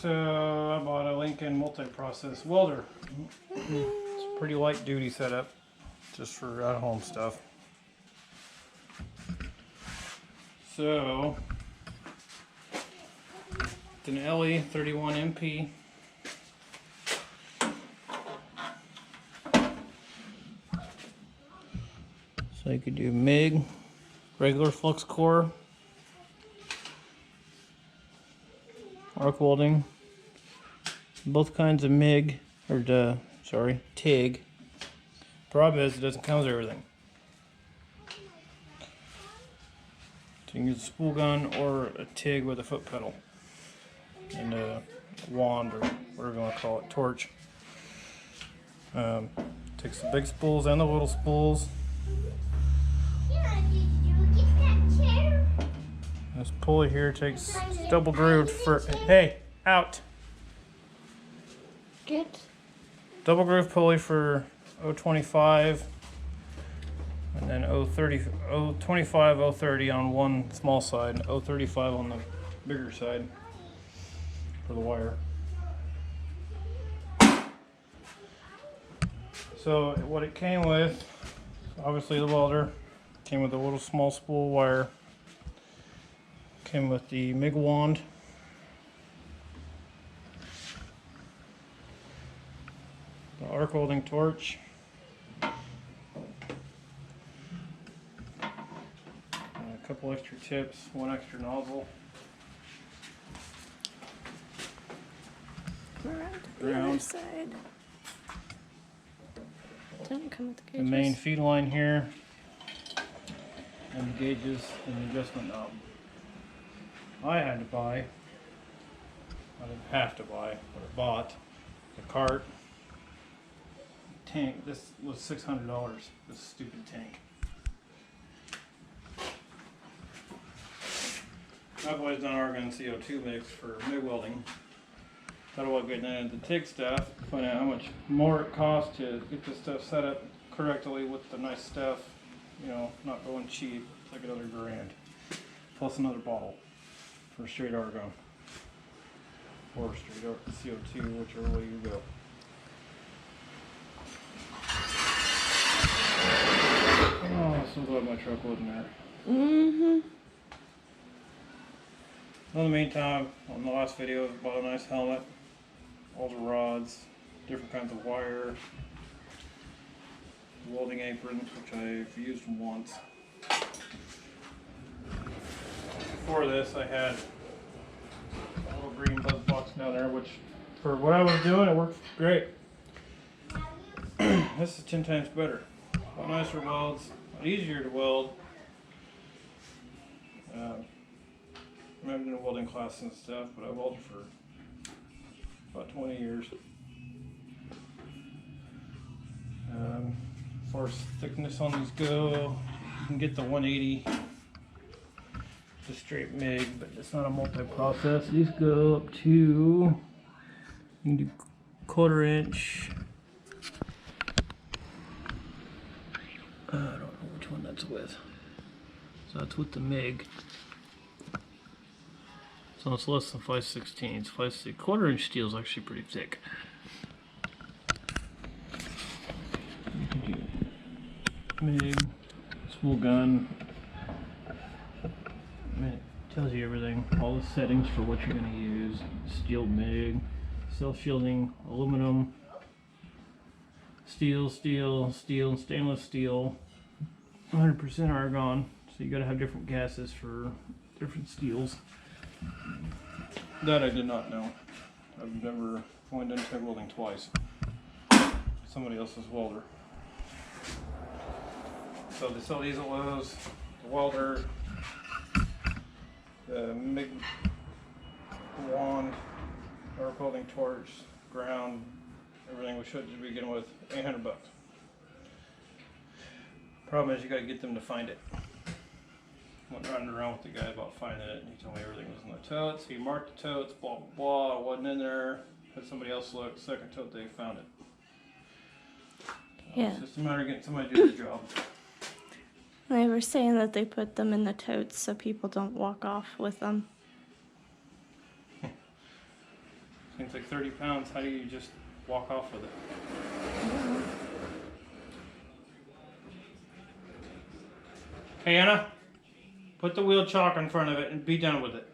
So I bought a Lincoln multi-process welder. It's a pretty light duty setup, just for at-home stuff. So it's an le31 MP. So you could do MIG, regular flux core, arc welding, both kinds of MIG, or TIG. Problem is, it doesn't come with everything. So you can use a spool gun or a TIG with a foot pedal and a wand, or whatever you want to call it, torch. Takes the big spools and the little spools. This pulley here takes double grooved for, hey, out! Get. Double groove pulley for 025 and then 025, 030 on one small side, and 035 on the bigger side for the wire. So what it came with, obviously the welder, came with a little small spool wire, came with the MIG wand, the arc welding torch, and a couple extra tips, one extra nozzle, Around to the other side. Doesn't come with the the gauges. main feed line here, and the gauges and the adjustment knob. I had to buy, I didn't have to buy, but I bought the cart, tank. This was $600, this stupid tank. I've always done argon and CO2 mix for MIG welding. Thought about getting into the TIG stuff, find out how much more it costs to get this stuff set up correctly with the nice stuff, you know, not going cheap. It's like another grand, plus another bottle for straight argon, or straight CO2, whichever way you go. Oh, so glad my truck wasn't there. Mm-hmm. In the meantime, on the last video, I bought a nice helmet, all the rods, different kinds of wire, welding apron, which I've used once. Before this, I had a little green buzz box down there, which for what I was doing, it worked great. This is 10 times better. A lot nicer welds, a lot easier to weld. I haven't been in a welding class and stuff, but I welded for about 20 years. As far as thickness on these go, you can get the 180, the straight MIG, but it's not a multi-process. These go up to, you can do 1/4 inch. I don't know which one that's with. So that's with the MIG. So it's less than 5/16. 1/4 inch steel is actually pretty thick. You can do MIG, spool gun. I mean, it tells you everything, all the settings for what you're going to use. Steel MIG, self-shielding, aluminum, steel, and stainless steel. 100% argon. So you got to have different gases for different steels. That I did not know. I've never only done TIG welding twice. Somebody else's welder. So they sell these at Lowe's. The welder, the MIG wand, arc welding torch, ground, everything we should just begin with, $800. Problem is you got to get them to find it. Went running around with the guy about finding it, and he told me everything was in the totes. He marked the totes, blah blah blah. It wasn't in there. Had somebody else look. Second tote, they found it. Yeah. It's just a matter of getting somebody to do the job. They were saying that they put them in the totes so people don't walk off with them. It's like 30 pounds. How do you just walk off with it? Hey Anna, put the wheel chalk in front of it and be done with it.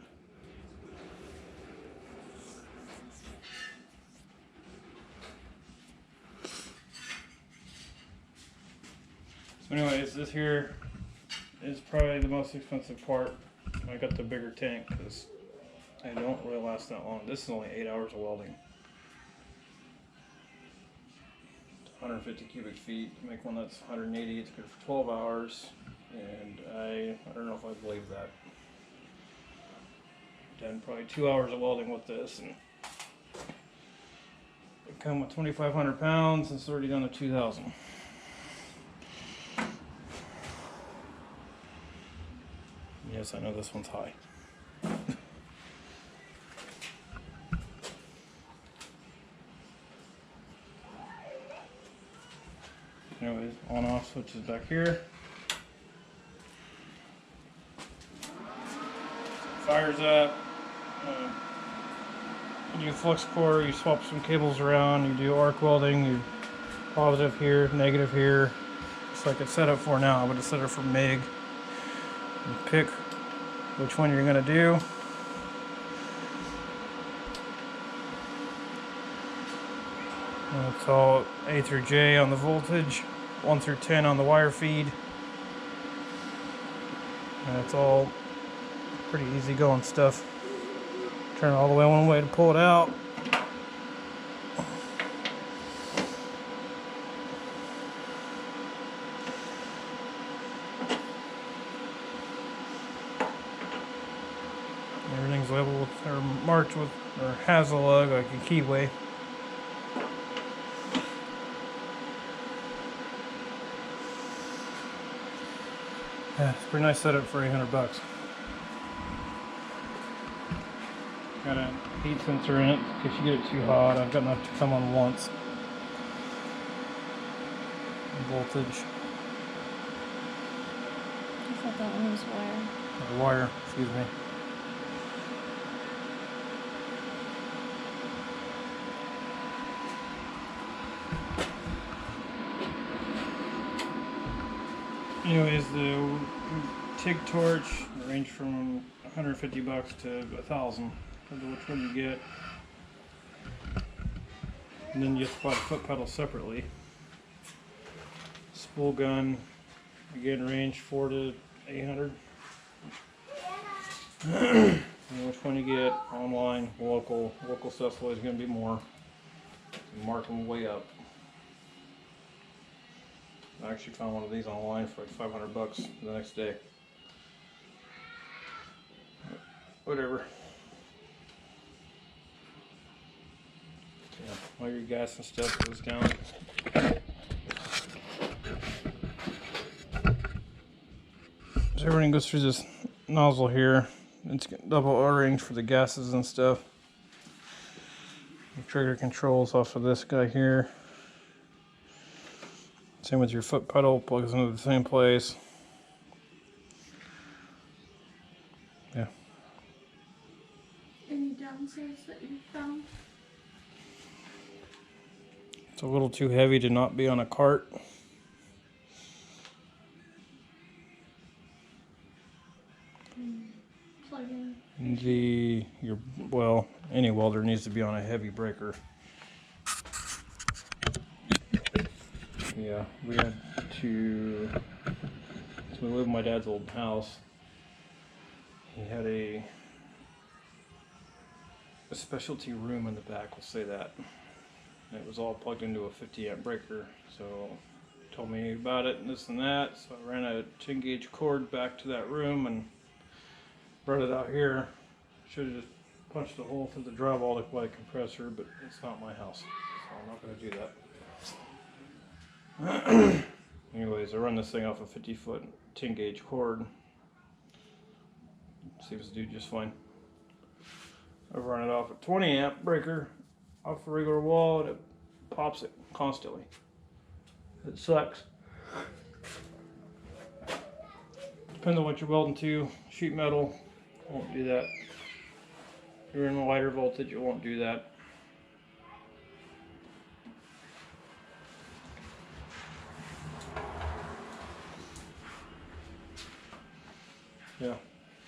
So anyways, this here is probably the most expensive part. I got the bigger tank because they don't really last that long. This is only 8 hours of welding. 150 cubic feet. To make one that's 180, it's good for 12 hours. And I don't know if I believe that. Done probably 2 hours of welding with this, and they come with 2,500 pounds, and it's already done to 2,000. Yes, I know this one's high. Anyways, on off switches back here. Fires up. You do flux core, you swap some cables around, you do arc welding, you positive here, negative here. Just like it's set up for now, but it's set up for MIG. You pick which one you're going to do. And it's all A through J on the voltage, 1 through 10 on the wire feed. And it's all pretty easy going stuff. Turn it all the way one way to pull it out. Everything's labeled with, or marked with, or has a lug like a keyway. Yeah, it's a pretty nice setup for $800. Got a heat sensor in it in case you get it too hot. I've got enough to come on once. Voltage. I thought that one was wire. Or wire, excuse me. Anyways, the TIG torch range from $150 to $1,000, depends on which one you get. And then you just buy the foot pedal separately. Spool gun, again, range 400 to 800. And which one you get online, local stuff's always going to be more. So mark them way up. I actually found one of these online for like $500 the next day. Whatever. Yeah, all your gas and stuff goes down. So everything goes through this nozzle here. It's got double O-rings for the gases and stuff. The trigger controls off of this guy here. Same with your foot pedal, plugs into the same place. Yeah. Any downsides that you found? It's a little too heavy to not be on a cart. Plug in. Well, any welder needs to be on a heavy breaker. Yeah, we had to, so we lived in my dad's old house. He had a specialty room in the back, we'll say that. And it was all plugged into a 50 amp breaker. So he told me about it and this and that. So I ran a 10 gauge cord back to that room and brought it out here. Should have just punched a hole through the drywall to apply a compressor, but it's not my house, so I'm not going to do that. Anyways, I run this thing off a 50-foot 10 gauge cord. Seems to do just fine. I run it off a 20 amp breaker off a regular wall and it pops it constantly. It sucks. Depends on what you're welding to. Sheet metal won't do that. If you're in a lighter voltage, it won't do that. Yeah,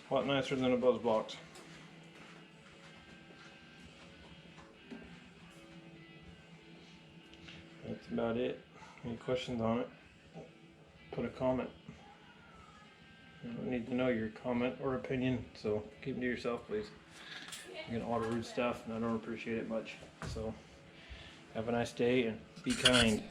a lot nicer than a buzz box. That's about it. Any questions on it? Put a comment. I don't need to know your comment or opinion, so keep them to yourself, please. You get a lot of rude stuff, and I don't appreciate it much. So, have a nice day and be kind.